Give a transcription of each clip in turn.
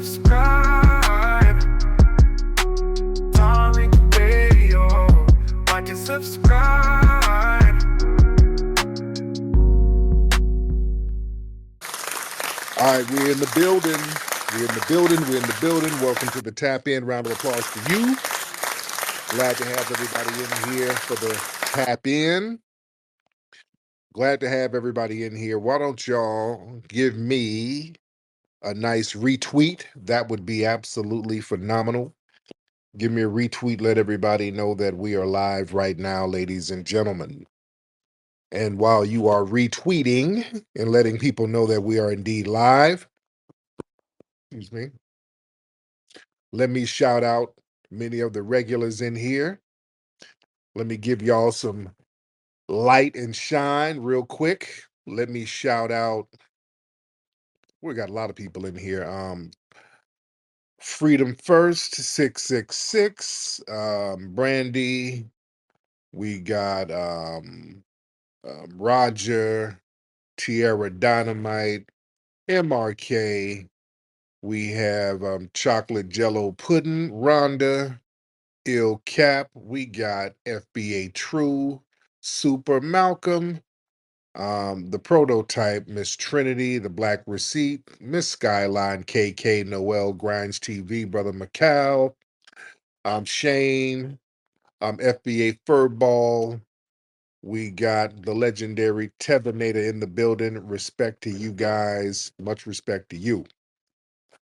subscribe. Darling Radio. Like and subscribe. All right, we're in the building. Welcome to the Tap In. Round of applause for you. Glad to have everybody in here for the Tap In. Glad to have everybody in here. Why don't y'all give me a nice retweet? That would be absolutely phenomenal. Give me a retweet. Let everybody know that we are live right now, ladies and gentlemen. And while you are retweeting and letting people know that we are indeed live, excuse me, let me shout out many of the regulars in here. Let me give y'all some light and shine real quick. Let me shout out, we got a lot of people in here. Freedom First 666, Brandy, we got Roger, Tierra Dynamite, MRK, we have Chocolate Jello Pudding, Rhonda, Ill Cap, we got FBA True, Super Malcolm, the Prototype, Miss Trinity, the Black Receipt, Miss Skyline, KK, Noel, Grinds TV, Brother Macau, Shane, FBA Furball, we got the legendary Tethernator in the building. Respect to you guys. Much respect to you.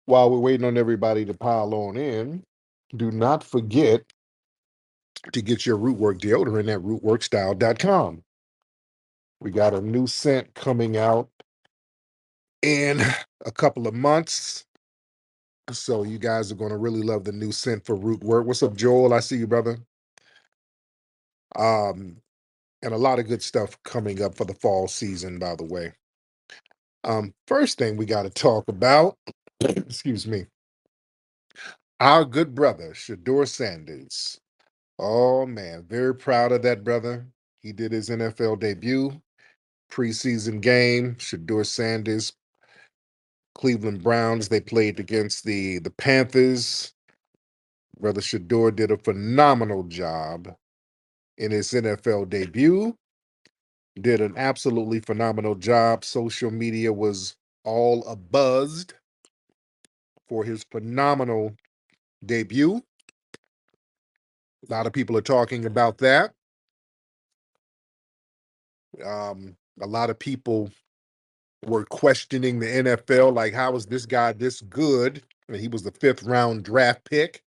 While we're waiting on everybody to pile on in, do not forget to get your Rootwork deodorant at rootworkstyle.com. We got a new scent coming out in a couple of months. So you guys are going to really love the new scent for Rootwork. What's up, Joel? I see you, brother. And a lot of good stuff coming up for the fall season, by the way. First thing we got to talk about, excuse me, our good brother, Shedeur Sanders. Oh, man, very proud of that brother. He did his NFL debut, preseason game. Shedeur Sanders, Cleveland Browns, they played against the Panthers. Brother Shedeur did a phenomenal job in his NFL debut. Did an absolutely phenomenal job. Social media was all abuzzed for his phenomenal debut. A lot of people are talking about that. A lot of people were questioning the NFL, like, how is this guy this good? And he was the 5th-round draft pick.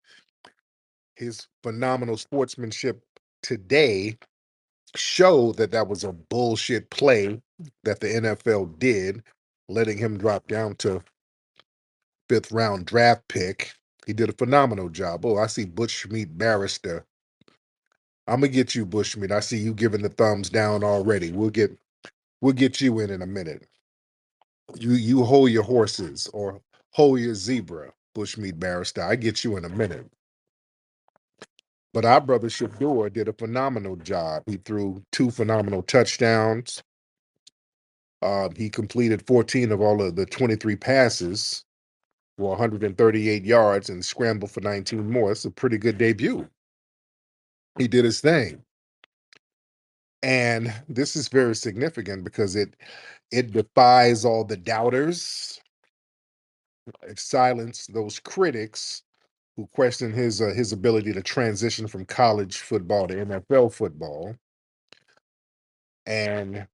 His phenomenal sportsmanship today showed that that was a bullshit play that the NFL did, letting him drop down to 5th-round draft pick. He did a phenomenal job. Oh, I see Bushmeat Barrister. I'm gonna get you, Bushmeat. I see you giving the thumbs down already. We'll get you in a minute. You hold your horses or hold your zebra, Bushmeat Barrister. I get you in a minute. But our brother Shedeur did a phenomenal job. He threw 2 phenomenal touchdowns. He completed 14 of all of the 23 passes for 138 yards and scrambled for 19 more. It's a pretty good debut. He did his thing. And this is very significant because it defies all the doubters. It silenced those critics who question his ability to transition from college football to NFL football. And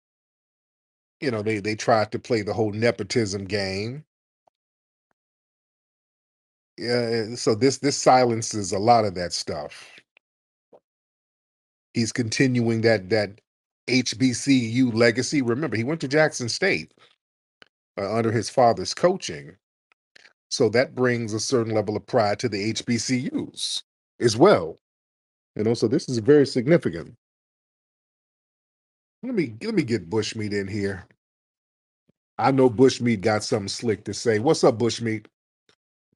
they tried to play the whole nepotism game. Yeah, so this silences a lot of that stuff. He's continuing that HBCU legacy. Remember, he went to Jackson State under his father's coaching. So that brings a certain level of pride to the HBCUs as well. So this is very significant. Let me get Bushmeat in here. I know Bushmeat got something slick to say. What's up, Bushmeat?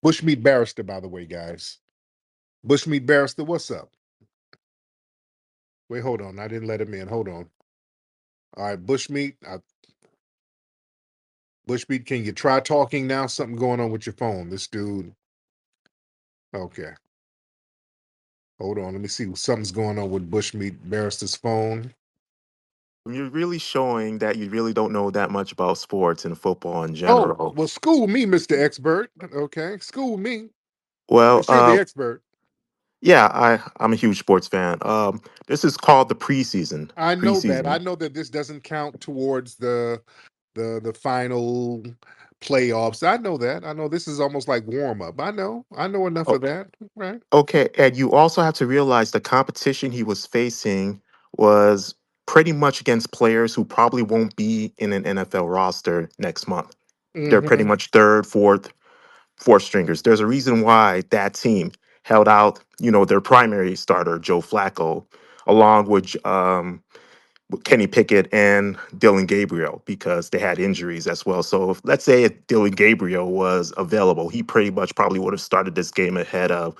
Bushmeat Barrister, by the way, guys. Bushmeat Barrister, what's up? Wait, hold on. I didn't let him in. Hold on. All right, Bushmeat. Bushbeat, can you try talking now? Something going on with your phone. This dude. Okay. Hold on. Let me see. Something's going on with Bushmeat Barrister's phone. You're really showing that you really don't know that much about sports and football in Oh, general. well, school me, Mr. Expert. Okay. School me. Well, Because you're the expert. yeah, I'm a huge sports fan. This is called the preseason. I know that. I Preseason. know that this doesn't count towards the final playoffs. I know that. I know this is almost like warm up. I know. I know enough Oh, of that. Right. okay, and you also have to realize the competition he was facing was pretty much against players who probably won't be in an NFL roster next month. They're pretty Mm-hmm. much third, fourth stringers. There's a reason why that team held out, their primary starter, Joe Flacco, along with Kenny Pickett and Dylan Gabriel, because they had injuries as well. So let's say if Dylan Gabriel was available, he pretty much probably would have started this game ahead of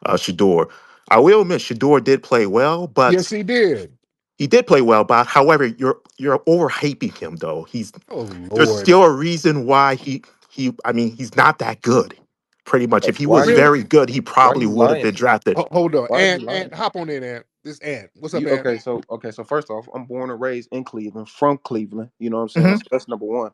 Shedeur. I will admit Shedeur did play well, Yes, but he did. he did play well. But however, you're overhyping him though. Oh There's Lord. still a reason why he's not that good. Pretty much, if he Why was you Really? very good, he why probably you would have lying? been drafted. Hold on. Why is he Ant, lying? hop on in, Ant. This Ant. What's up, You Ant? okay, so first off, I'm born and raised in Cleveland, from Cleveland. You know what I'm saying? Hmm. So that's number one.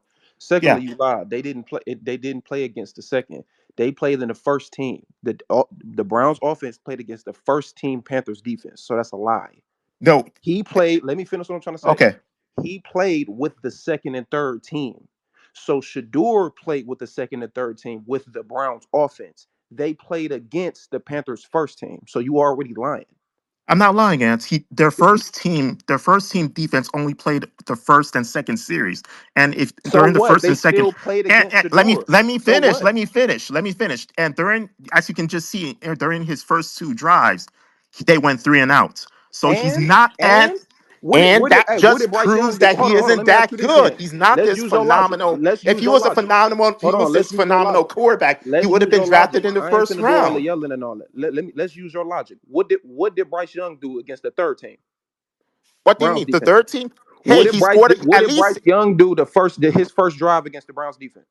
Yeah. Secondly, you lied. They didn't play against the second. They played in the first team. The Browns offense played against the first team Panthers defense. So that's a lie. No. He played. Let me finish what I'm trying to say. Okay. He played with the second and third team. So Shador played with the second and third team with the Browns offense. They played against the Panthers first team. So you already lying. I'm not lying, Ants. Their Yes, you. first team defense only played the first and second series, and if So during the what? first They and second, still played and, against and let me Shador. let me So finish, what? let me finish. And during, as you can just see, during his first two drives, they went three and out. So he's And not and and that what did just Bryce Young proves do? that he Hold on. isn't Let me ask you that this good. then. He's not Let's this use your logic. phenomenal. Let's If use he your was a logic. phenomenal, if he Hold was on. this Let's use your phenomenal logic. quarterback, he Let's would have use been your drafted logic. in the I ain't first finna do all the round. yelling and all that. Let's use your logic. What did Bryce Young do against the third team, What do you Browns mean? The defense? third team? Hey, he scored What at did Bryce least Young do his first drive against the Browns defense?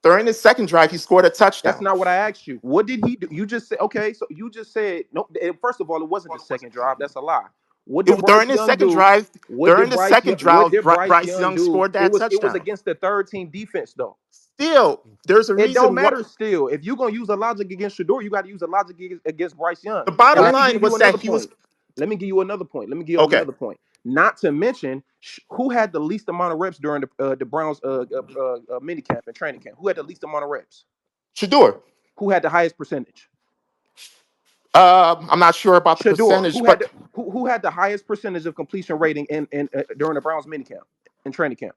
during his second drive. He scored a That's touchdown. not what I asked you. What did he do? You just said okay. So you just said no. First of all, it wasn't the second drive. That's a lie. What did Bryce During his Young second do? drive, What during did the Bryce? second What drive, did Bryce Bryce Young Young do? scored It that was touchdown. against the third team defense though. Still, there's a It don't reason what matter still. If you're gonna use a logic against Shador, you got to use a logic against Bryce Young. the And bottom let me line give you was that another he was point. Let me give you another point. Let me give you okay. another point. Not to mention who had the least amount of reps during the Browns mini camp and training camp. Who had the least amount of reps? Shador. Who had the highest percentage? I'm not sure about the Shador. percentage, but Who had the highest percentage of completion rating in during the Browns mini camp and training camp?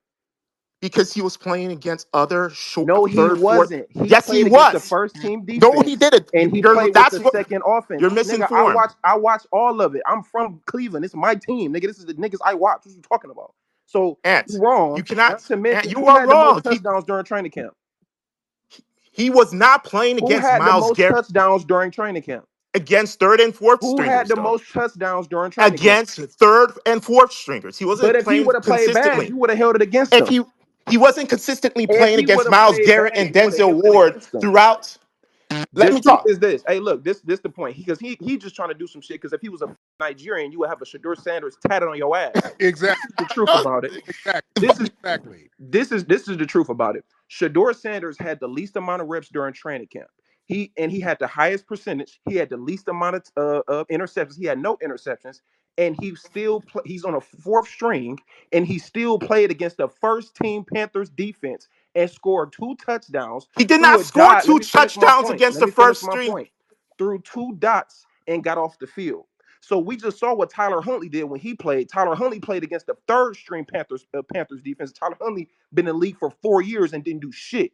because he was playing against other short, No, he third, fourth. wasn't. He Yes, he played against the was. first team No, he defense, didn't. and he You're played with the that's what second offense. you're Nigga, misinformed. I watch all of it. I'm from Cleveland. It's my team, nigga. This is the niggas I watch. What you talking about? So you Ant, you wrong. cannot. Not to Ant, mention you who are had the wrong. most touchdowns during training camp. He was not playing Who against had the Miles most Garrett, touchdowns during training camp? against third and fourth Who had stringers, the though. most touchdowns during training camp? Against third and fourth stringers. He But wasn't if he playing would have played bad, consistently. you would have held it against If him. he wasn't consistently If playing he would against have Miles played Garrett bad, and you would have Denzel held it Ward against him. throughout. Let The me truth talk. is this. Hey, look, this the point. Because he just trying to do some shit. Because if he was a Nigerian, you would have a Shedeur Sanders tatted on your ass. Exactly. This is the truth Uh, about it. Exactly. This is Exactly. this is the truth about it. Shedeur Sanders had the least amount of reps during training camp. He had the highest percentage. He had the least amount of interceptions. He had no interceptions, and he's on a fourth string, and he still played against the first team Panthers defense and scored two touchdowns He did through not a score dot. Let two me finish my touchdowns point. against Let the me finish first my string. point. Through two dots and got off the field. So we just saw what Tyler Huntley did when he played. Tyler Huntley played against the third string Panthers defense. Tyler Huntley been in the league for 4 years and didn't do shit.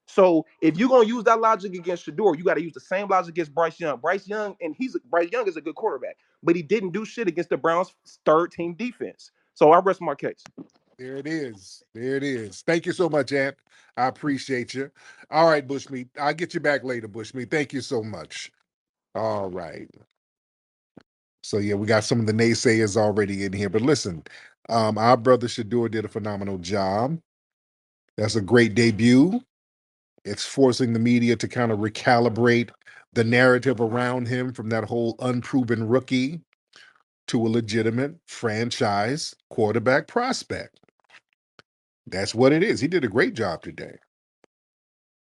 So if you're gonna use that logic against Shedeur, you got to use the same logic against Bryce Young. Bryce Young is a good quarterback, but he didn't do shit against the Browns' third team defense. So I rest my case. There it is. There it is. Thank you so much, Ant. I appreciate you. All right, Bushmeat. I'll get you back later, Bushmeat. Thank you so much. All right. So yeah, we got some of the naysayers already in here. But listen, our brother Shedeur did a phenomenal job. That's a great debut. It's forcing the media to kind of recalibrate the narrative around him from that whole unproven rookie to a legitimate franchise quarterback prospect. That's what it is. He did a great job today.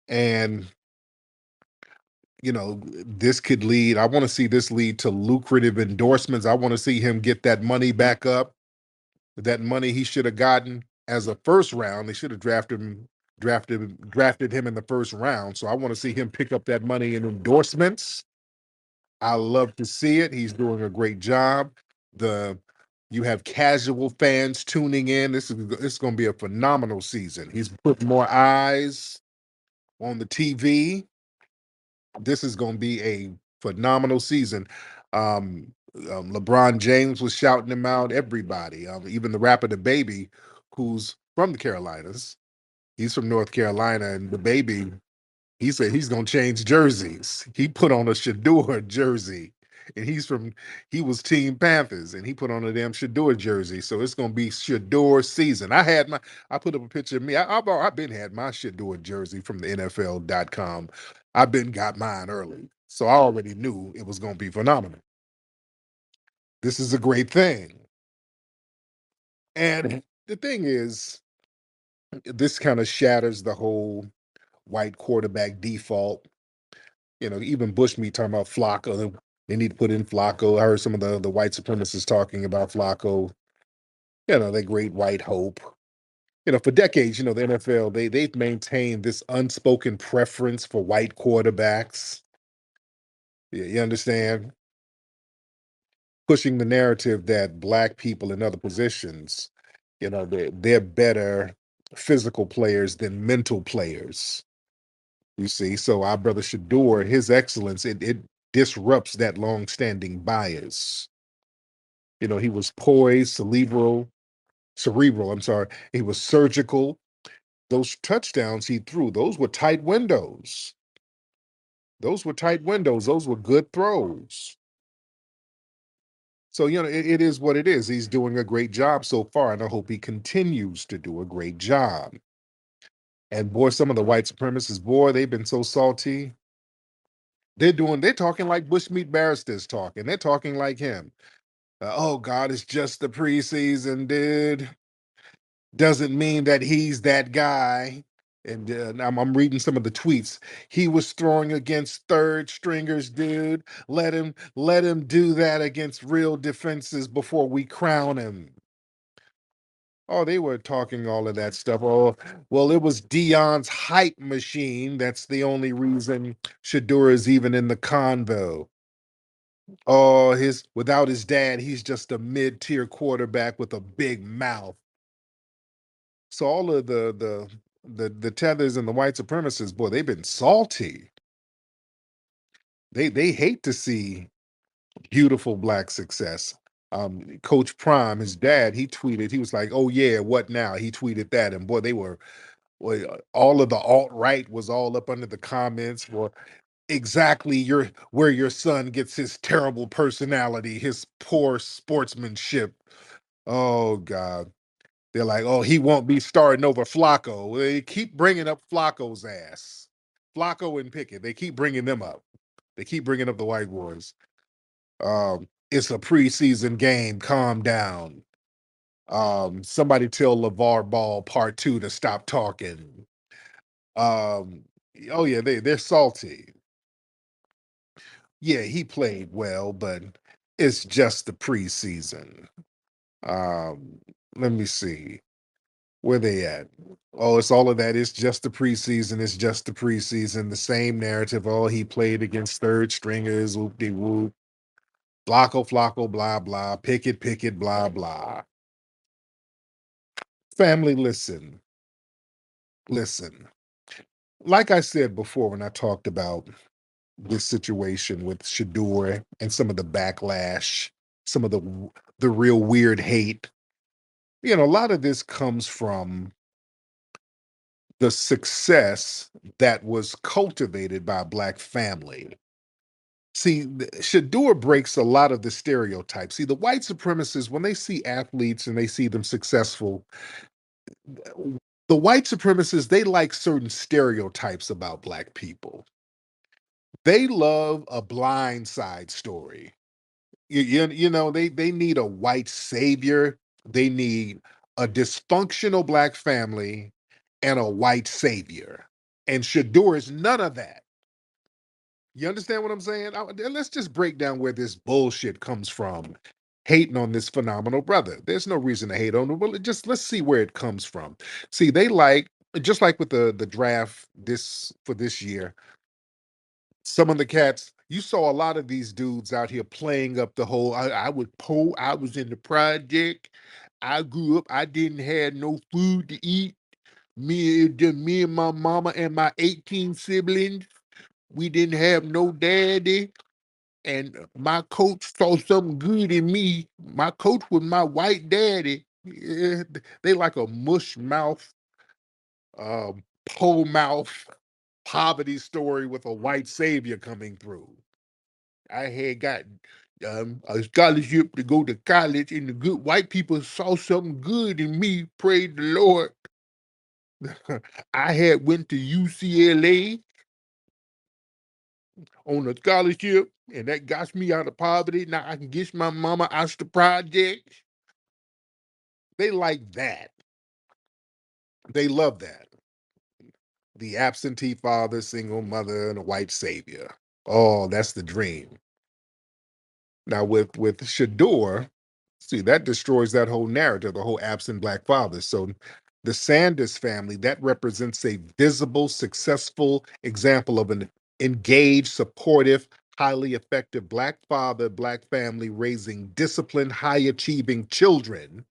And, this could lead, I want to see this lead to lucrative endorsements. I want to see him get that money back up, that money he should have gotten as a first round. They should have drafted him in the first round. So I want to see him pick up that money in endorsements. I love to see it. He's doing a great job. The You have casual fans tuning in. This is going to be a phenomenal season. He's put more eyes on the TV. This is going to be a phenomenal season. LeBron James was shouting him out. Everybody, even the rapper the Baby, who's from the Carolinas. He's from North Carolina, and the Baby, he said he's gonna change jerseys. He put on a Shedeur jersey, and he was Team Panthers, and he put on a damn Shedeur jersey. So it's gonna be Shedeur season. I put up a picture of me. I've been had my Shedeur jersey from the NFL.com. I've been got mine early, so I already knew it was gonna be phenomenal. This is a great thing, and the thing is, this kind of shatters the whole white quarterback default. Even Bushmeat talking about Flacco. They need to put in Flacco. I heard some of the white supremacists talking about Flacco. The great white hope. For decades, the NFL, they've maintained this unspoken preference for white quarterbacks. You understand? Pushing the narrative that black people in other positions, they're better physical players than mental players. You see, so our brother Shador, his excellence, it disrupts that long-standing bias. He was poised, cerebral, I'm sorry. He was surgical. Those touchdowns he threw, those were tight windows. Those were tight windows. Those were good throws. So, it is what it is. He's doing a great job so far, and I hope he continues to do a great job. And boy, some of the white supremacists, boy, they've been so salty. They're talking like Bushmeat Barrister's talking. They're talking like him. Oh God, it's just the preseason, dude. Doesn't mean that he's that guy. And I'm reading some of the tweets. He was throwing against third stringers, dude. Let him do that against real defenses before we crown him. Oh, they were talking all of that stuff. Oh, well, it was Dion's hype machine. That's the only reason Shador is even in the convo. Oh, his without his dad, he's just a mid-tier quarterback with a big mouth. So all of the tethers and the white supremacists, boy, they've been salty. They hate to see beautiful black success. Coach Prime, his dad, he tweeted, he was like, "Oh yeah, what now?" He tweeted that, and boy, all of the alt-right was all up under the comments for exactly where your son gets his terrible personality, his poor sportsmanship. Oh God. They're like, oh, he won't be starting over Flacco. They keep bringing up Flacco's ass. Flacco and Pickett, they keep bringing them up. They keep bringing up the white boys. It's a preseason game. Calm down. Somebody tell LeVar Ball Part 2 to stop talking. Um, oh yeah, they're salty. Yeah, he played well, but it's just the preseason. Um, Let me see. Where they at? Oh, it's all of that. It's just the preseason. It's just the preseason. The same narrative. Oh, he played against third stringers. Whoop de whoop. Flacco, Flacco, blah, blah. Pickett, Pickett, blah, blah. Family, listen. Listen. Like I said before, when I talked about this situation with Shador and some of the backlash, some of the real weird hate, a lot of this comes from the success that was cultivated by a black family. See, Shador breaks a lot of the stereotypes. See, the white supremacists, when they see athletes and they see them successful, The white supremacists, they like certain stereotypes about black people. They love a blind side story. You know, they need a white savior. They need a dysfunctional black family and a white savior. And Shedeur is none of that. You understand what I'm saying? Let's just break down where this bullshit comes from. Hating on this phenomenal brother. There's no reason to hate on him. Well, just let's see where it comes from. See, they like, just like with the draft this year, some of the cats, you saw a lot of these dudes out here playing up the whole I was poor, I was in the project, I grew up, I didn't have no food to eat. Me and my mama and my 18 siblings, we didn't have no daddy. And my coach saw something good in me. My coach was my white daddy. Yeah, they like a mush mouth, pole mouth poverty story with a white savior coming through. I had got a scholarship to go to college, and the good white people saw something good in me. Praise the Lord. I had went to UCLA on a scholarship, and that got me out of poverty. Now I can get my mama out the project. They like that. They love that. The absentee father, single mother, and a white savior. Oh, that's the dream. Now with Shedeur, see, that destroys that whole narrative, the whole absent black father. So the Sanders family, that represents a visible, successful example of an engaged, supportive, highly effective black father, black family raising disciplined, high achieving children.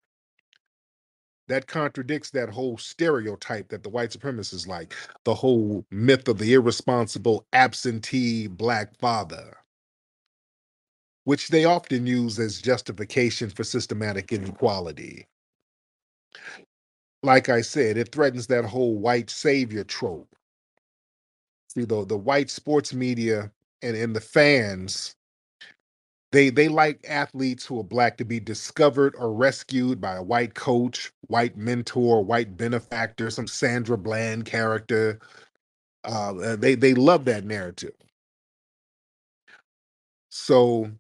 That contradicts that whole stereotype that the white supremacists like, the whole myth of the irresponsible absentee black father, which they often use as justification for systematic inequality. Like I said, it threatens that whole white savior trope. See, the white sports media and the fans, they like athletes who are black to be discovered or rescued by a white coach, white mentor, white benefactor, some Sandra Bland character. They love that narrative. So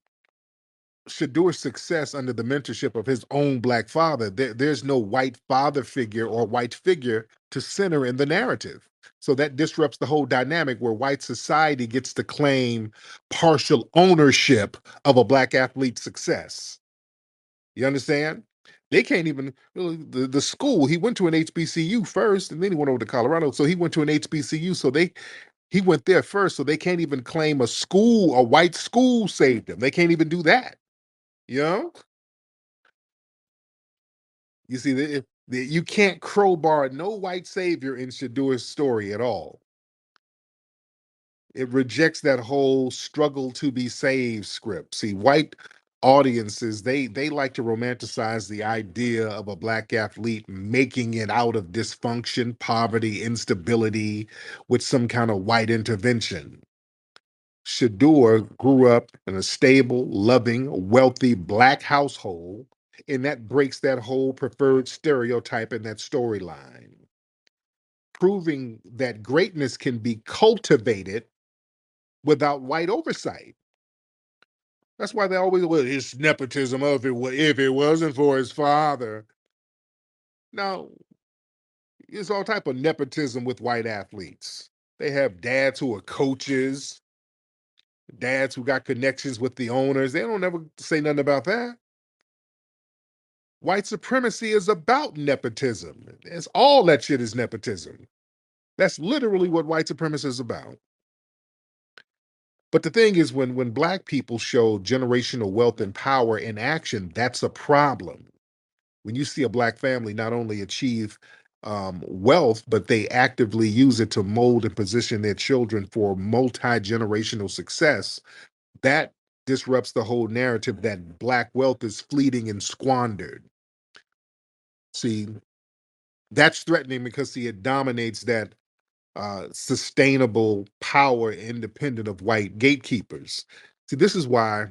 Shedeur's success under the mentorship of his own black father, there's no white father figure or white figure to center in the narrative. So that disrupts the whole dynamic where white society gets to claim partial ownership of a black athlete's success. You understand? They can't even the school. He went to an HBCU first, and then he went over to Colorado. So he went to an HBCU. So he went there first. So they can't even claim a white school saved him. They can't even do that. You know? You see, you can't crowbar no white savior in Shedeur's story at all. It rejects that whole struggle to be saved script. See, white audiences, they like to romanticize the idea of a black athlete making it out of dysfunction, poverty, instability with some kind of white intervention. Shedeur grew up in a stable, loving, wealthy black household, and that breaks that whole preferred stereotype in that storyline, proving that greatness can be cultivated without white oversight. That's why they always, well, it's nepotism if it wasn't for his father. Now, it's all type of nepotism with white athletes. They have dads who are coaches, dads who got connections with the owners. They don't ever say nothing about that. White supremacy is about nepotism. It's all that shit is nepotism. That's literally what white supremacy is about. But the thing is, when black people show generational wealth and power in action, that's a problem. When you see a black family not only achieve wealth, but they actively use it to mold and position their children for multi-generational success, that disrupts the whole narrative that black wealth is fleeting and squandered. See, that's threatening because see, it dominates that sustainable power independent of white gatekeepers. See, this is why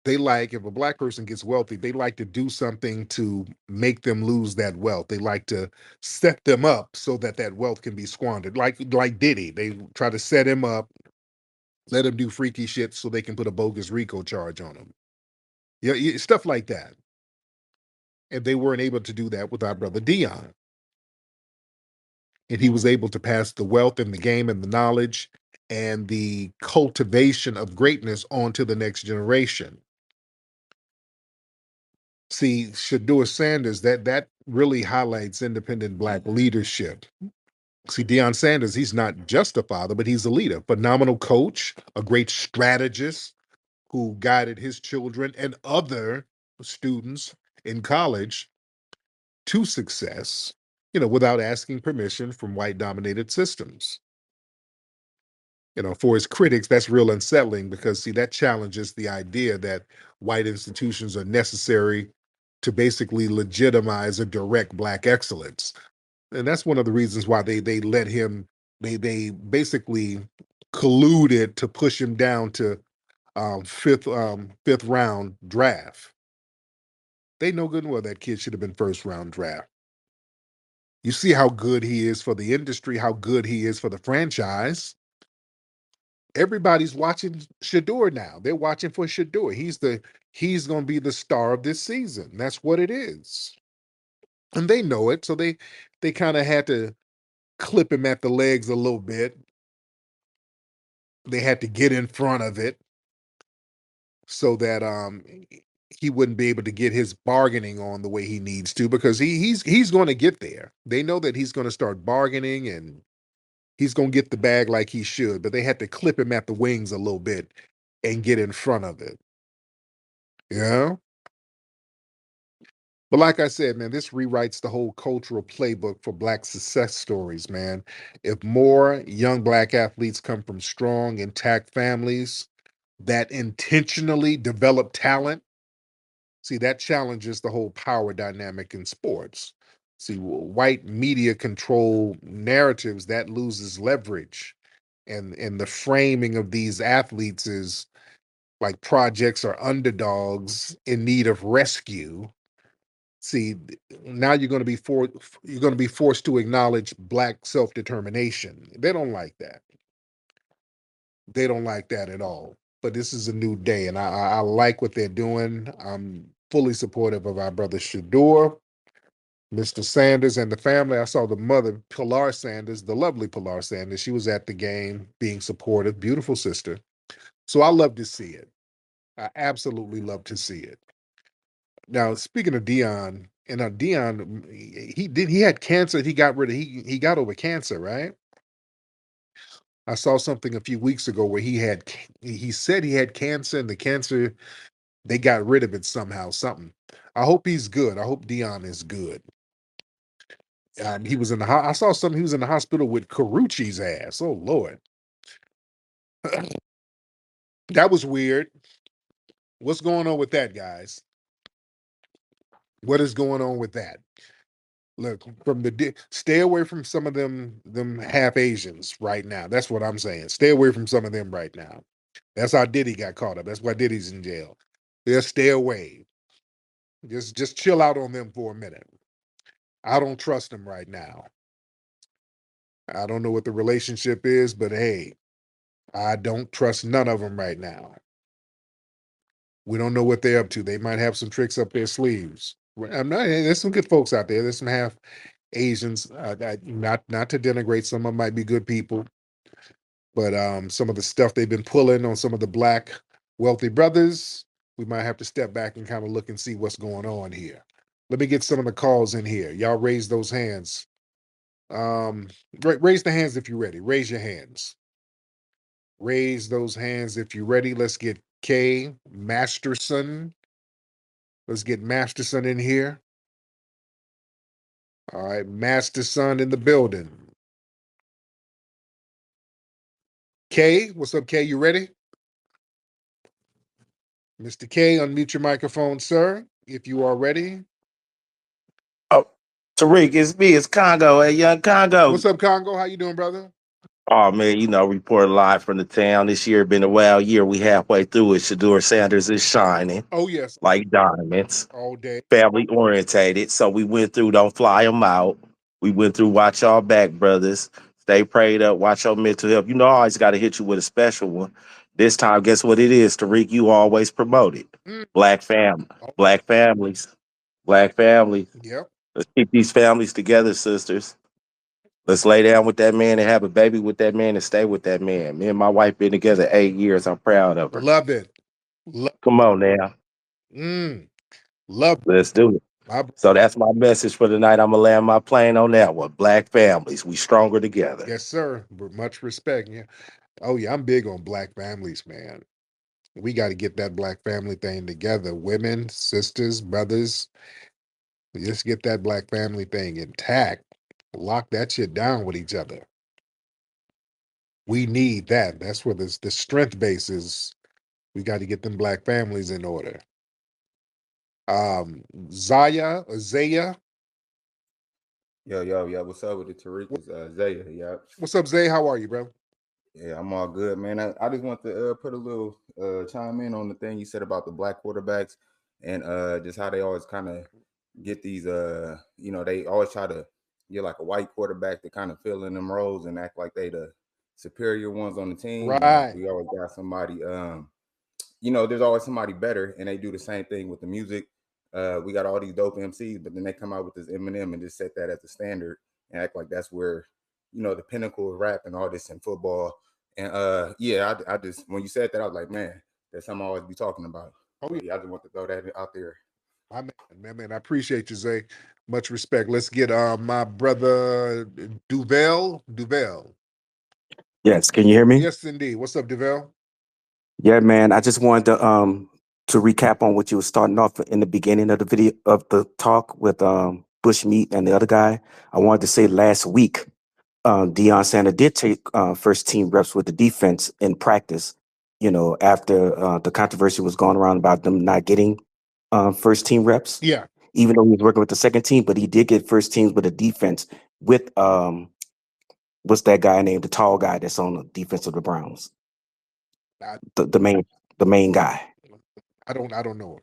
They like, if a black person gets wealthy, they like to do something to make them lose that wealth. They like to set them up so that that wealth can be squandered. Like Diddy, they try to set him up, let him do freaky shit so they can put a bogus RICO charge on him. Yeah, stuff like that. And they weren't able to do that with our brother Dion. And he was able to pass the wealth and the game and the knowledge and the cultivation of greatness on to the next generation. See, Shedeur Sanders, that really highlights independent black leadership. See, Deion Sanders, he's not just a father, but he's a leader, phenomenal coach, a great strategist who guided his children and other students in college to success, without asking permission from white dominated systems. For his critics, that's real unsettling because, see, that challenges the idea that white institutions are necessary to basically legitimize or direct black excellence. And that's one of the reasons why they let him, they basically colluded to push him down to fifth round draft. They know good and well that kid should have been first round draft. You see how good he is for the industry, how good he is for the franchise. Everybody's watching Shedeur now. They're watching for Shedeur. He's going to be the star of this season. That's what it is. And they know it, so they kind of had to clip him at the legs a little bit. They had to get in front of it so that he wouldn't be able to get his bargaining on the way he needs to, because he's going to get there. They know that he's going to start bargaining and he's going to get the bag like he should, but they had to clip him at the wings a little bit and get in front of it. Yeah. But like I said, man, this rewrites the whole cultural playbook for black success stories, man. If more young black athletes come from strong, intact families that intentionally develop talent, see, that challenges the whole power dynamic in sports. See, white media control narratives that loses leverage. And the framing of these athletes is like projects or underdogs in need of rescue. See, now you're going to be forced to acknowledge black self-determination. They don't like that. They don't like that at all. But this is a new day, and I like what they're doing. I'm fully supportive of our brother Shedeur, Mr. Sanders, and the family. I saw the mother, Pilar Sanders, the lovely Pilar Sanders. She was at the game being supportive, beautiful sister. So I love to see it. I absolutely love to see it. Now, speaking of Dion, and Dion, he had cancer. He got rid of he got over cancer, right? I saw something a few weeks ago where he said he had cancer, and the cancer, they got rid of it somehow. Something. I hope he's good. I hope Dion is good. He was in the. I saw something. He was in the hospital with Carucci's ass. Oh Lord, that was weird. What's going on with that, guys? What is going on with that? Look, stay away from some of them half Asians right now. That's what I'm saying. Stay away from some of them right now. That's how Diddy got caught up. That's why Diddy's in jail. Just stay away. Just chill out on them for a minute. I don't trust them right now. I don't know what the relationship is, but hey, I don't trust none of them right now. We don't know what they're up to. They might have some tricks up their sleeves. There's some good folks out there. There's some half Asians. Not to denigrate. Some of them might be good people, but some of the stuff they've been pulling on some of the black wealthy brothers, we might have to step back and kind of look and see what's going on here. Let me get some of the calls in here. Y'all raise those hands. Raise the hands if you're ready. Raise your hands. Raise those hands if you're ready. Let's get K Masterson. Let's get Masterson in here. All right, Masterson in the building. K, what's up, K? You ready? Mr. K, unmute your microphone, sir, if you are ready. Oh, Tariq, it's me. It's Congo. Hey, young Congo. What's up, Congo? How you doing, brother? Oh man, report live from the town. This year been a wild year. We halfway through it. Shedeur Sanders is shining Oh yes, like diamonds. all day. Family orientated. So we went through don't fly them out. We went through watch y'all back, brothers. Stay prayed up, watch your mental health. I always gotta hit you with a special one. This time, guess what it is, Tariq? You always promote it. Mm, Black family, oh, black families, black families. yep. Let's keep these families together, sisters. Let's lay down with that man and have a baby with that man and stay with that man. Me and my wife been together 8 years. I'm proud of her. Love it. Love. Come on now. Mm, love Let's do it. my So that's my message for tonight. I'm gonna land my plane on that one. Black families, we stronger together. yes, sir. Much respect. Yeah. Oh yeah, I'm big on black families, man. We got to get that black family thing together. Women, sisters, brothers. Just get that black family thing intact. Lock that shit down with each other. We need that. That's where the strength base is. We got to get them black families in order. Zaya. Yo, yo, yo, what's up with the Tariq? Is Zaya, yeah. What's up, Zay? How are you, bro? Yeah, I'm all good, man. I just want to put a little chime in on the thing you said about the black quarterbacks and just how they always kind of get these they always try to get like a white quarterback to kind of fill in them roles and act like they the superior ones on the team, and Right. we always got somebody there's always somebody better, and they do the same thing with the music. We got all these dope MCs, but then they come out with this Eminem and just set that as the standard and act like that's where, the pinnacle of rap and all this in football. And yeah, I just when you said that, I was like, man, that's something I always be talking about. Oh So yeah, yeah, I just want to throw that out there. my man. I appreciate you, Zay. Much respect. Let's get my brother Duvel. Yes, can you hear me? Yes, indeed. What's up, Duvel? Yeah, man. I just wanted to recap on what you were starting off in the beginning of the video of the talk with Bushmeat and the other guy. I wanted to say last week, Deion Sanders did take first team reps with the defense in practice. After the controversy was going around about them not getting first team reps, Yeah. even though he was working with the second team, but he did get first teams with the defense with what's that guy named, the tall guy that's on the defense of the Browns, I, the main guy. I don't know.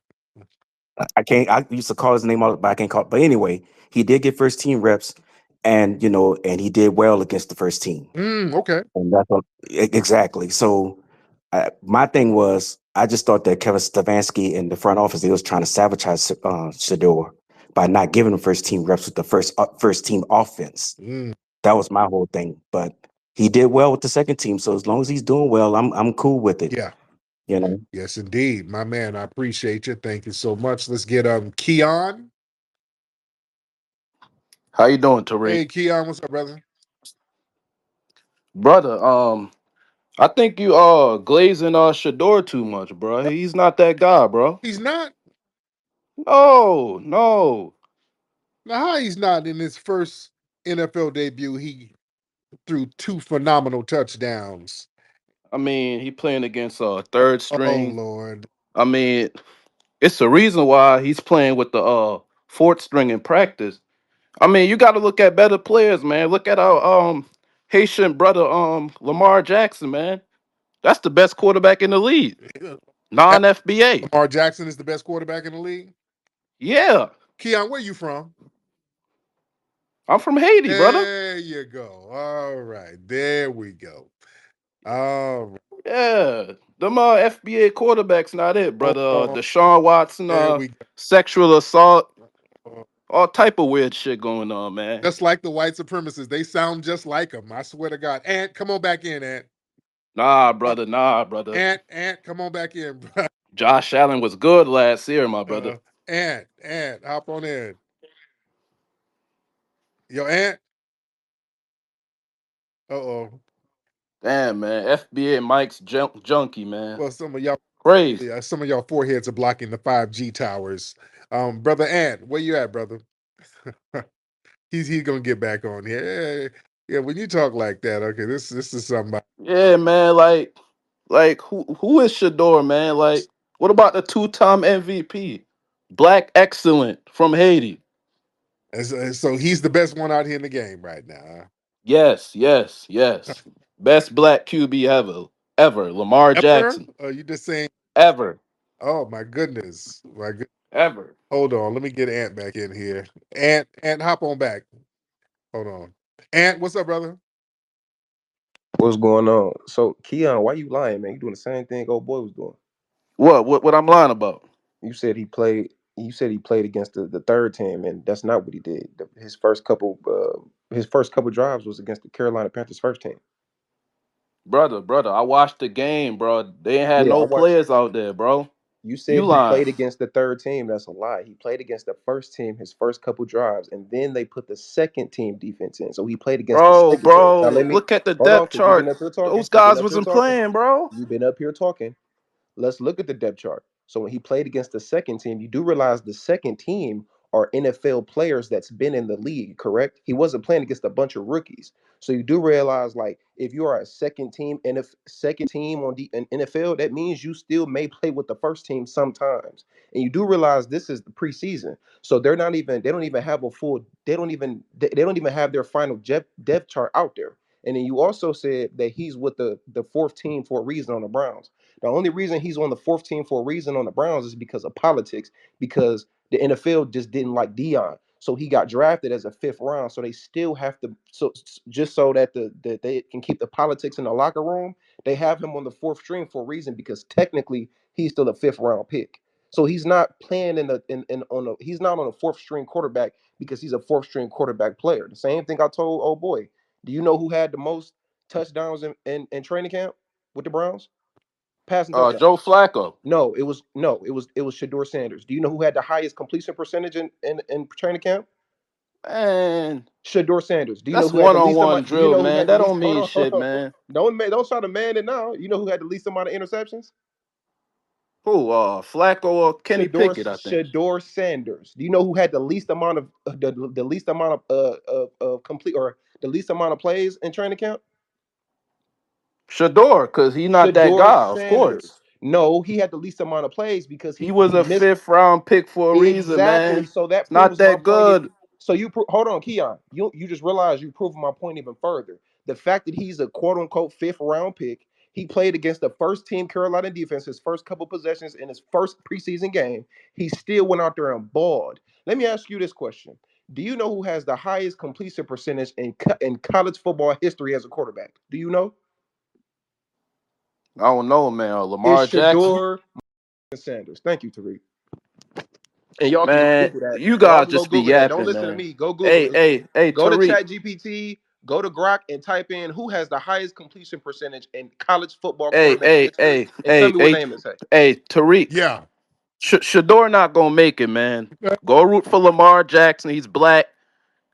I can't. I used to call his name out, but I can't call. But anyway, he did get first team reps, and and he did well against the first team. Okay. And that's exactly. So my thing was, I just thought that Kevin Stefanski in the front office, they was trying to sabotage Shedeur by not giving him first team reps with the first team offense. Mm, That was my whole thing. But he did well with the second team, so as long as he's doing well, I'm cool with it. yeah. You know. Yes, indeed, my man. I appreciate you. Thank you so much. Let's get Keon. How you doing, Tariq? Hey, Keon. What's up, brother? Brother, I think you glazing Shador too much, bro. He's not that guy, bro. He's not. No, no. Now, how he's not in his first NFL debut? He threw two phenomenal touchdowns. I mean, he playing against third Oh string. Lord. I mean, it's the reason why he's playing with the fourth string in practice. I mean, you got to look at better players, man. Look at our Haitian brother Lamar Jackson, man. That's the best quarterback in the league. Non FBA. Lamar Jackson is the best quarterback in the league. Yeah. Keon, where you from? I'm from Haiti, brother. There you go. All right, there we go. All right. Yeah, them FBA quarterbacks not it, brother. Oh, Deshaun Watson, there we sexual assault, go. all type of weird shit going on, man. Just like the white supremacists, they sound just like them. I swear to God. Ant, come on back in, Ant. Nah, brother, nah, brother. Ant, come on back in, bro. Josh Allen was good last year, my brother. Ant, hop on in. Yo, Ant. Uh-oh. Damn, man. FBA Mike's junkie, man. Well, some of y'all, Crazy. yeah, some of y'all foreheads are blocking the 5G towers. Brother Ant, where you at, brother? He's gonna get back on here. Yeah, when you talk like that, okay, this is somebody. Yeah, man. Like who is Shador, man? Like, what about the two-time MVP, Black Excellent from Haiti? And so he's the best one out here in the game right now. Huh? Yes, yes, yes. Best black QB ever. Lamar Ever? Jackson. Or you just saying? Ever. Oh my goodness, Ever. Hold on, let me get Ant back in here. Ant, hop on back. Hold on, Ant. What's up, brother? What's going on? So Keon, why you lying, man? You doing the same thing old boy was doing. What I'm lying about? You said he played. You said he played against the third team, and that's not what he did. His first couple drives was against the Carolina Panthers first team. Brother, I watched the game, bro. They ain't had Yeah, I no watched. players out there, bro. You You said he lying. played against the third team. That's a lie. He played against the first team his first couple drives, and then they put the second team defense in. So he played against the second team. Now Bro, let me look at the hold on, depth because you've been chart. up here talking. Those You've been guys up here wasn't talking. playing, bro. You've been up here talking. Let's look at the depth chart. So when he played against the second team, you do realize the second team are NFL players that's been in the league, correct? He wasn't playing against a bunch of rookies. So you do realize, like, if you are a second team and if second team on the in NFL, that means you still may play with the first team sometimes. And you do realize this is the preseason. So they don't even have a full, they don't even have their final depth chart out there. And then you also said that he's with the fourth team for a reason on the Browns. The only reason he's on the fourth team for a reason on the Browns is because of politics, because the NFL just didn't like Dion. So he got drafted as a fifth round. So they still have to, so just so that that they can keep the politics in the locker room, they have him on the fourth string for a reason, because technically he's still a fifth round pick. So he's not playing in on the he's not on a fourth string quarterback because he's a fourth string quarterback player. The same thing I told old boy. Do you know who had the most touchdowns in training camp with the Browns? Passing touchdowns. Joe Flacco. No, it was Shedeur Sanders. Do you know who had the highest completion percentage in training camp? Man, Shedeur Sanders. Do you know that's who had the least one-on-one amount? Do you drill, know who man. had the That least? don't Hold mean on, hold shit, on. man. Don't try to man it now. You know who had the least amount of interceptions? Who? Flacco or Kenny Shedeur Pickett, I think. Shedeur Sanders. Do you know who had the least amount of the least amount of complete, or the least amount of plays in training camp? Shador, because he not that Shedeur guy, of course. Sanders. No, he had the least amount of plays because He he was a missed. fifth round pick for a reason, Exactly. man. So that It's not proves my that point. good. So hold on, Keon. You just realized you proved my point even further. The fact that he's a quote unquote fifth round pick, he played against the first team Carolina defense his first couple possessions in his first preseason game. He still went out there and balled. Let me ask you this question: do you know who has the highest completion percentage in college football history as a quarterback? Do you know? I don't know, man. It's Lamar Jackson. Shedeur Sanders. Thank you, Tariq. And y'all can go Man, Google that. you Y'all guys can go just be Google that. Don't yapping, listen to man. me. Go Google Hey, it. hey, hey, Go to Tariq. Chat GPT, go to Grok, and type in who has the highest completion percentage in college football Hey, quarterback hey, history, hey, and tell hey, me what hey, name it say. hey, Tariq. Yeah. Shador not gonna make it, man. Go root for Lamar Jackson. He's black.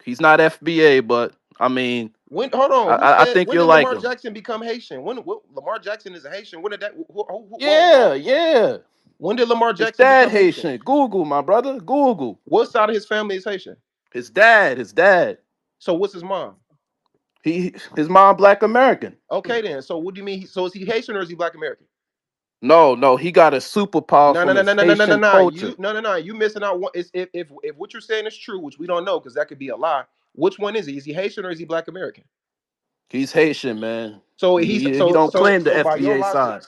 He's not FBA, but I mean, When hold on, who I said think when you'll did like Lamar him. Jackson become Haitian? Lamar Jackson is a Haitian? When did that? Whoa, Yeah, pause. yeah. When did Lamar His Jackson dad become Haitian? Haitian. Google, my brother. Google. What side of his family is Haitian? His dad. His dad. So what's his mom? His mom Black American. Okay, then. So what do you mean? So is he Haitian or is he Black American? No. He got a superpower No, no, from no, his no, no, no, no, no, Haitian no. culture. You missing out. One, if what you're saying is true, which we don't know because that could be a lie. Which one is he? Is he Haitian or is he Black American? He's Haitian, man. So he's He so don't so claim the so by your FBA logic, side.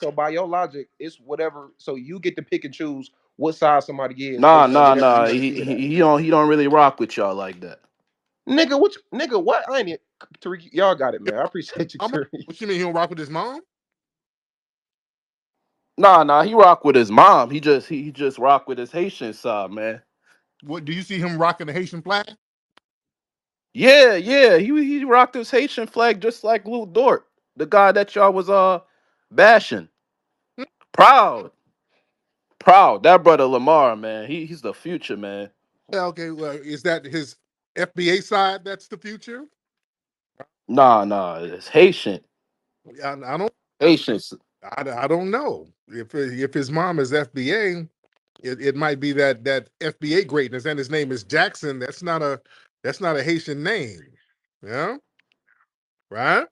it's whatever. So you get to pick and choose what side somebody is Nah, based on nah, whatever you nah. want to see it at. He don't really rock with y'all like that. Nigga, what? I ain't it. Tariq, y'all got it, man. I appreciate you, I'm. Tariq. What you mean he don't rock with his mom? Nah. He rock with his mom. He just rock with his Haitian side, man. What do you see him rocking the Haitian flag? Yeah. He rocked his Haitian flag just like Lou Dort, the guy that y'all was bashing. Proud. Proud. That brother Lamar, man. He's the future, man. Yeah, okay. Well, is that his FBA side? That's the future. Nah. It's Haitian. I don't. Haitians. I don't know if his mom is FBA. It might be that FBA greatness, and his name is Jackson. That's not a Haitian name. Yeah, right.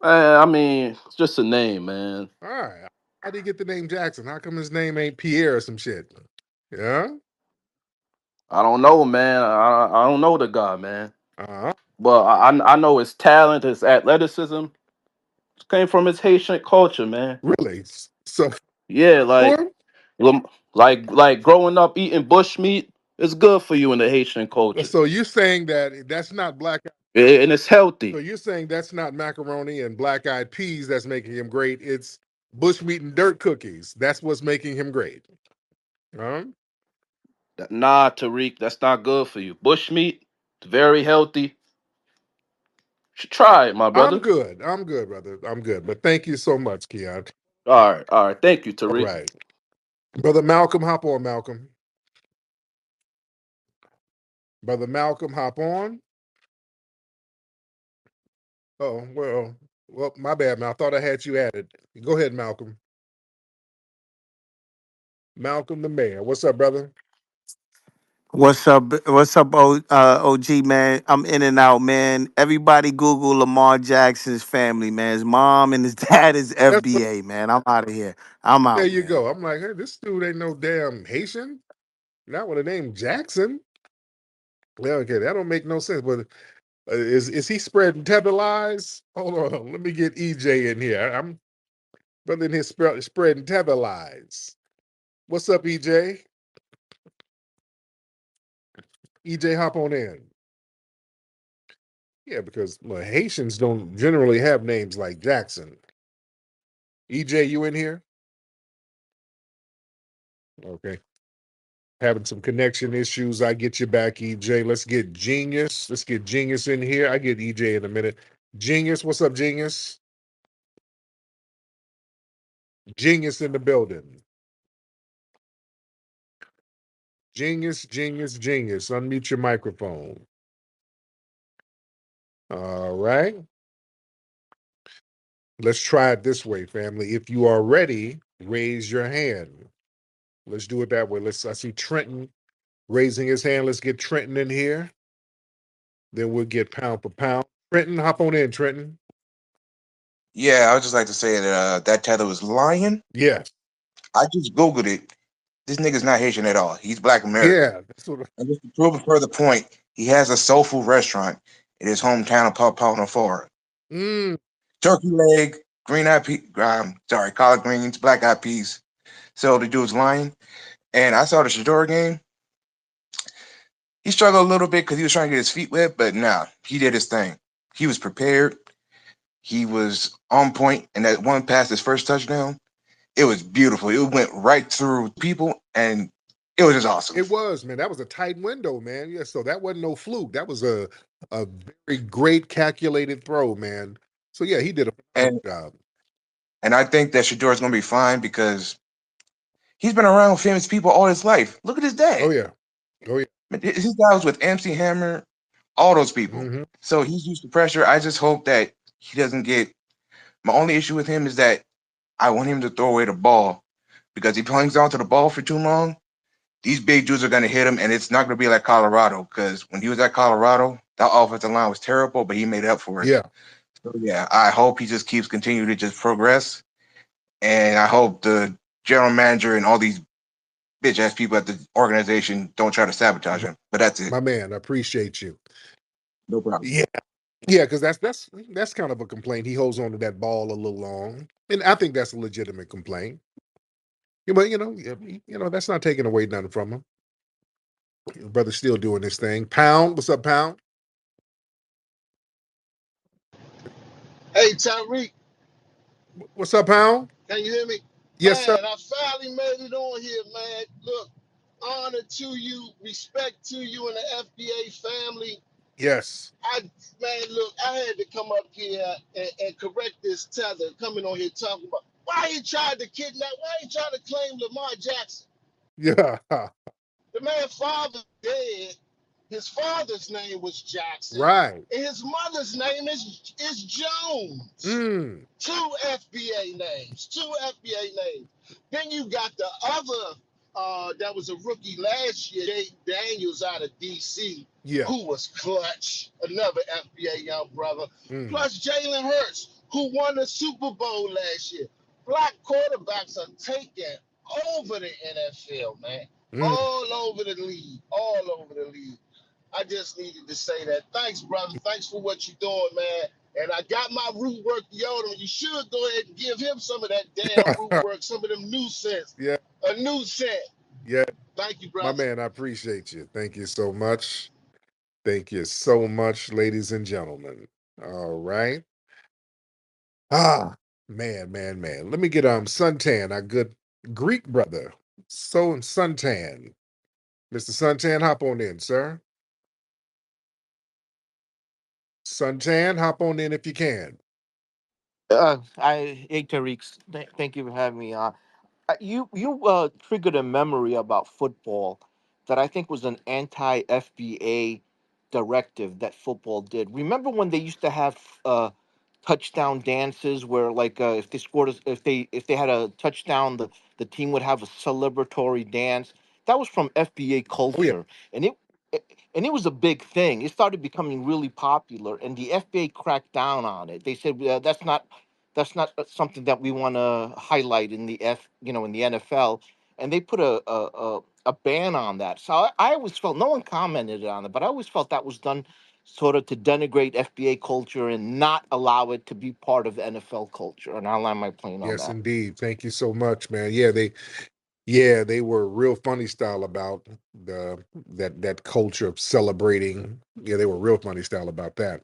I mean, it's just a name, man. All right. How did he get the name Jackson? How come his name ain't Pierre or some shit? Yeah. I don't know, man. I don't know the guy, man. Uh-huh. but I know his talent, his athleticism came from his Haitian culture, man. Really? So Yeah, like sure. like growing up eating bush meat is good for you in the Haitian culture, So you're saying that that's not black. and it's So healthy. you're saying that's not macaroni and black eyed peas that's making him great. It's bushmeat and dirt cookies. That's what's making him great. Huh? Nah, Tariq, that's not good for you. Bush meat, it's very healthy. Should try it, my I'm brother. good. I'm good, brother. I'm good. But thank you so much, Keon. All right. Thank you, All Tariq. right. Brother Malcolm, hop on, Malcolm. Brother Malcolm, hop on. Oh, well, my bad, man. I thought I had you added. Go ahead, Malcolm. Malcolm the mayor. What's up, brother? What's up? What's up, OG man? I'm in and out, man. Everybody Google Lamar Jackson's family, man. His mom and his dad is That's what, FBA, man. I'm out of here. I'm there out, you man. go. I'm like, hey, this dude ain't no damn Haitian. Not with the name Jackson. Yeah, okay, that don't make no sense. But is he spreading tether lies? Hold on, let me get EJ in here. I'm brother in here spreading tether lies. What's up, EJ? EJ, hop on in. Yeah, because well, Haitians don't generally have names like Jackson. EJ, you in here? Okay. Having some connection issues. I get you back, EJ. Let's get Genius. Let's get Genius in here. I get EJ in a minute. Genius, what's up, Genius? Genius in the building. Genius, genius, genius. Unmute your microphone. All right. Let's try it this way, family. If you are ready, raise your hand. Let's do it that way. I see Trenton raising his hand. Let's get Trenton in here. Then we'll get pound for pound. Trenton, hop on in, Trenton. Yeah, I would just like to say that that tether was lying. Yes. I just googled it. This nigga's not Haitian at all. He's Black American. Yeah. That's what, And just to prove a further point, he has a soul food restaurant in his hometown of Paulton, Florida. mm, Turkey leg, green eyed pea, sorry, collard greens, black eyed peas. So the dude's lying. And I saw the Shedeur game. He struggled a little bit because he was trying to get his feet wet, but nah, he did his thing. He was prepared. He was on point, and that one pass, his first touchdown, it was beautiful. It went right through people, and it was just awesome. it was, man. That was a tight window, man. Yeah. So that wasn't no fluke. That was a very great calculated throw, man. So yeah, he did a phenomenal And job. and I think that Shador is going to be fine because he's been around famous people all his life. Look at his Oh dad. yeah. Oh yeah. His dad was with MC Hammer, all those people. Hmm. So he's used to pressure. I just hope that he doesn't get. My only issue with him is that I want him to throw away the ball because he hangs on to the ball for too long. These big dudes are going to hit him, and it's not going to be like Colorado because when he was at Colorado, that offensive line was terrible, but he made up for it. Yeah. So yeah, I hope he just keeps continuing to just progress, and I hope the general manager and all these bitch ass people at the organization don't try to sabotage him. But that's it. My man, I appreciate you. No problem. Yeah. Yeah, because that's kind of a complaint. He holds on to that ball a little long. And I think that's a legitimate complaint. Yeah, but that's not taking away nothing from him. Brother's still doing this thing. Pound, what's up, Pound? Hey Tariq, What's up, Pound? can you hear me? Yes, sir. Man, I finally made it on here, man. Look, honor to you, respect to you and the FBA family. Yes. I man, look, I had to come up here and correct this tether coming on here talking about why he tried to kidnap, why he tried to claim Lamar Jackson. Yeah. The man's father dead. His father's name was Jackson, Right. and his mother's name is Jones. Mm. Two FBA names. Two FBA names. Then you got the other that was a rookie last year, Jay Daniels out of DC, Yeah. who was clutch. Another FBA young brother. Mm. Plus Jalen Hurts, who won the Super Bowl last year. Black quarterbacks are taking over the NFL, man. Mm. All over the league. All over the league. I just needed to say that. Thanks, brother. Thanks for what you're doing, man. And I got my root work Yoda. You should go ahead and give him some of that damn root work, some of them new scents. Yeah, A new set. yeah, Thank you, my brother. man. I appreciate you. Thank you so much. Thank you so much, ladies and gentlemen. All right. Ah, man. Let me get Suntan, our good Greek brother. So Suntan. Mr. Suntan, hop on in, sir. Suntan, hop on in if you can. Hey Tariq, thank you for having me on. You triggered a memory about football that I think was an anti FBA directive that football did. Remember when they used to have touchdown dances where like if they scored if they had a touchdown, the team would have a celebratory dance. That was from FBA Oh yeah. culture, and it and it was a big thing. It started becoming really popular, and the FBA cracked down on it. They said that's not something that we want to highlight in the in the NFL, and they put a ban on that. So I always felt no one commented on it, but I always felt that was done sort of to denigrate FBA culture and not allow it to be part of NFL culture. And I'll land my plane on Yes, that. indeed. Thank you so much, man. Yeah, they were real funny style about that culture of celebrating. Yeah, they were real funny style about that.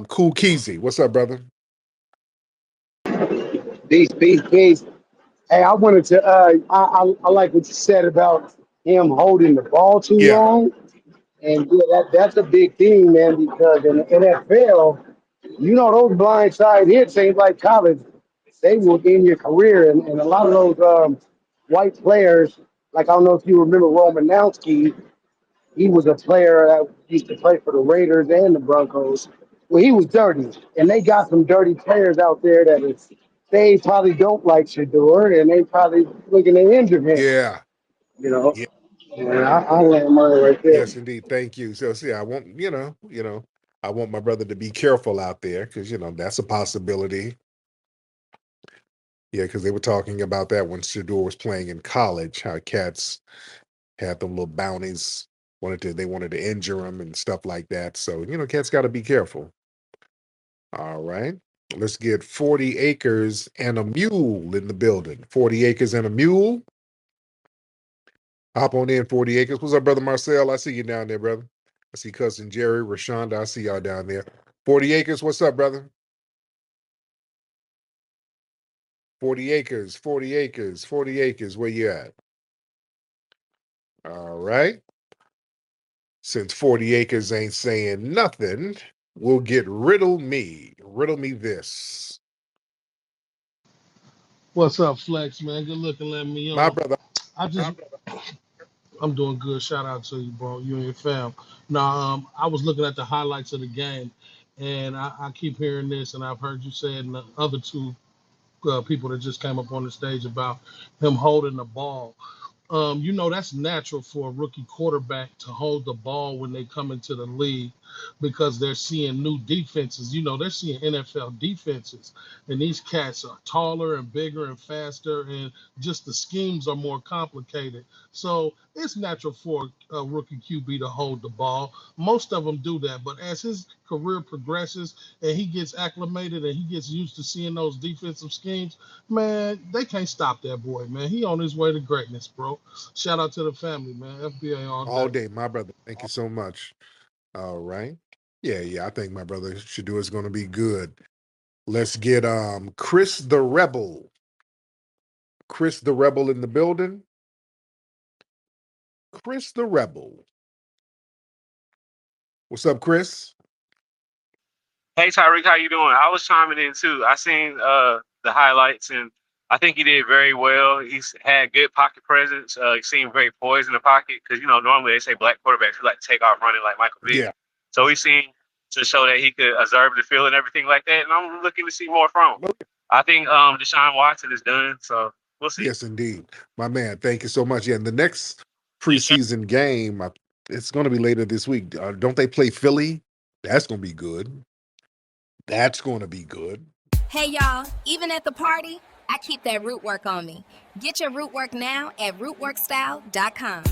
Cool Keezy, what's up, brother? Peace. Hey, I wanted to. I like what you said about him holding the ball too Yeah, long, and yeah, that's a big thing, man. Because in the NFL, those blindside hits ain't like college. They will end your career, and a lot of those white players, like I don't know if you remember Romanowski. He was a player that used to play for the Raiders and the Broncos. Well, he was dirty, and they got some dirty players out there that they probably don't like Shedeur, and they probably looking to injure him. yeah, You know, yeah. and I land mine right there. Yes, indeed. Thank you. So, see, I want I want my brother to be careful out there because that's a possibility. Yeah, because they were talking about that when Shador was playing in college, how cats had them little bounties, they wanted to injure him and stuff like that. So, cats got to be careful. All right. Let's get 40 acres and a mule in the building. 40 acres and a mule. Hop on in, 40 acres. What's up, brother Marcel? I see you down there, brother. I see cousin Jerry, Rashonda. I see y'all down there. 40 acres. What's up, brother? 40 acres, 40 acres, 40 acres. Where you at? All right. Since 40 acres ain't saying nothing, we'll get riddle me. Riddle me this. What's up, Flex, man? Good looking, letting me My on. brother. I just, I'm doing good. Shout out to you, bro. You and your fam. Now, I was looking at the highlights of the game, and I keep hearing this, and I've heard you say it, and the other two people that just came up on the stage about him holding the ball. That's natural for a rookie quarterback to hold the ball when they come into the league because they're seeing new defenses. They're seeing NFL defenses, and these cats are taller and bigger and faster, and just the schemes are more complicated. So it's natural for a rookie QB to hold the ball. Most of them do that, but as his career progresses and he gets acclimated and he gets used to seeing those defensive schemes, man, they can't stop that boy, man. He on his way to greatness, bro. Shout out to the family, man. FBA all All day. day, my brother. Thank you so much. All right. Yeah. I think my brother Shador is going to be good. Let's get Chris the Rebel. Chris the Rebel in the building. Chris the Rebel. What's up, Chris? Hey Tyreek, how you doing? I was chiming in too. I seen the highlights and I think he did very well. He's had good pocket presence. He seemed very poised in the pocket because normally they say black quarterbacks who like to take off running like Michael Vick. Yeah. So he seemed to show that he could observe the field and everything like that. And I'm looking to see more from him. I think Deshaun Watson is done. So we'll see. Yes, indeed. My man, thank you so much. Yeah, and the next preseason game, it's going to be later this week. Don't they play Philly? That's going to be good. That's going to be good. Hey y'all, even at the party, I keep that root work on me. Get your root work now at rootworkstyle.com.